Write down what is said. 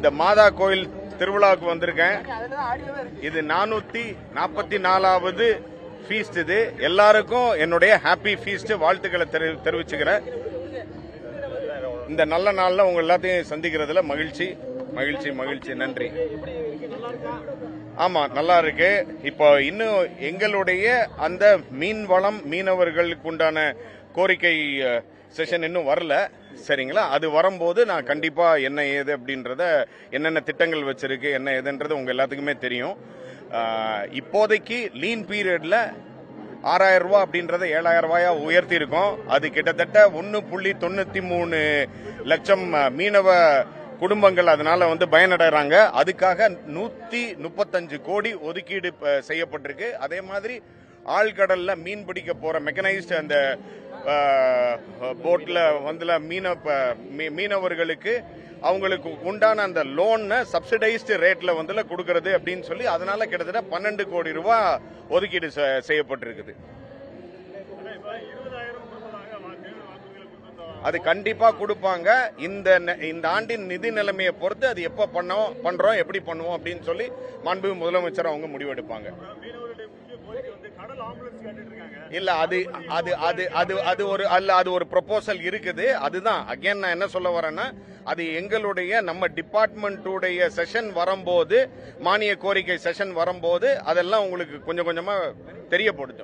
இந்த மாதா கோயில் திருவிழாவுக்கு வந்திருக்கேன். இது 444வது ஃபீஸ்ட். இது எல்லாருக்கும் என்னுடைய ஹாப்பி ஃபீஸ்ட் வாழ்த்துக்களை தெரிவிச்சுக்கிறேன். இந்த நல்ல நாள்ல உங்க எல்லாத்தையும் சந்திக்கிறதுல மகிழ்ச்சி மகிழ்ச்சி மகிழ்ச்சி. நன்றி. ஆமா, நல்லா இருக்கு. இப்போ இன்னும் எங்களுடைய அந்த மீன் வளம் மீனவர்களுக்கு உண்டான கோரிக்கை செஷன் இன்னும் வரல, சரிங்களா? அது வரும்போது நான் கண்டிப்பா என்ன ஏது அப்படின்றத, என்னென்ன திட்டங்கள் வச்சிருக்கு என்ன ஏதுன்றது உங்க எல்லாத்துக்குமே தெரியும். இப்போதைக்கு லீன் பீரியட்ல 6000 ரூபாய் அப்படின்றத 7000 ரூபாயா உயர்த்தி இருக்கோம். அது கிட்டத்தட்ட 1.93 லட்சம் மீனவ குடும்பங்கள் அதனால பயனடைறாங்க. அதுக்காக 135 கோடி ஒதுக்கீடு செய்யப்பட்டிருக்கு. அதே மாதிரி ஆழ்கடல்ல மீன் பிடிக்க போற மெக்கனைஸ்ட் அந்த போட்ல மீனவர்களுக்கு அவங்களுக்கு உண்டான அந்த லோன் சப்சிடைஸ்டு ரேட்ல கொடுக்கறது அப்படின்னு சொல்லி, அதனால கிட்டத்தட்ட 12 கோடி ரூபாய் ஒதுக்கீடு செய்யப்பட்டிருக்குது. அது கண்டிப்பா கொடுப்பாங்க. இந்த ஆண்டின் நிதி நிலைமையை பொறுத்து அது எப்ப பண்றோம் எப்படி பண்ணுவோம் அப்படின்னு சொல்லி மாண்புமிகு முதலமைச்சர் அவங்க முடிவெடுப்பாங்க. இல்ல, அது ஒரு ப்ரொபோசல் இருக்குது. அதுதான் அகைன் நான் என்ன சொல்ல வரேன்னா, அது எங்களுடைய நம்ம டிபார்ட்மெண்ட்டுடைய செஷன் வரும்போது, மானிய கோரிக்கை செஷன் வரும்போது அதெல்லாம் உங்களுக்கு கொஞ்சம் கொஞ்சமா தெரியப்படும்.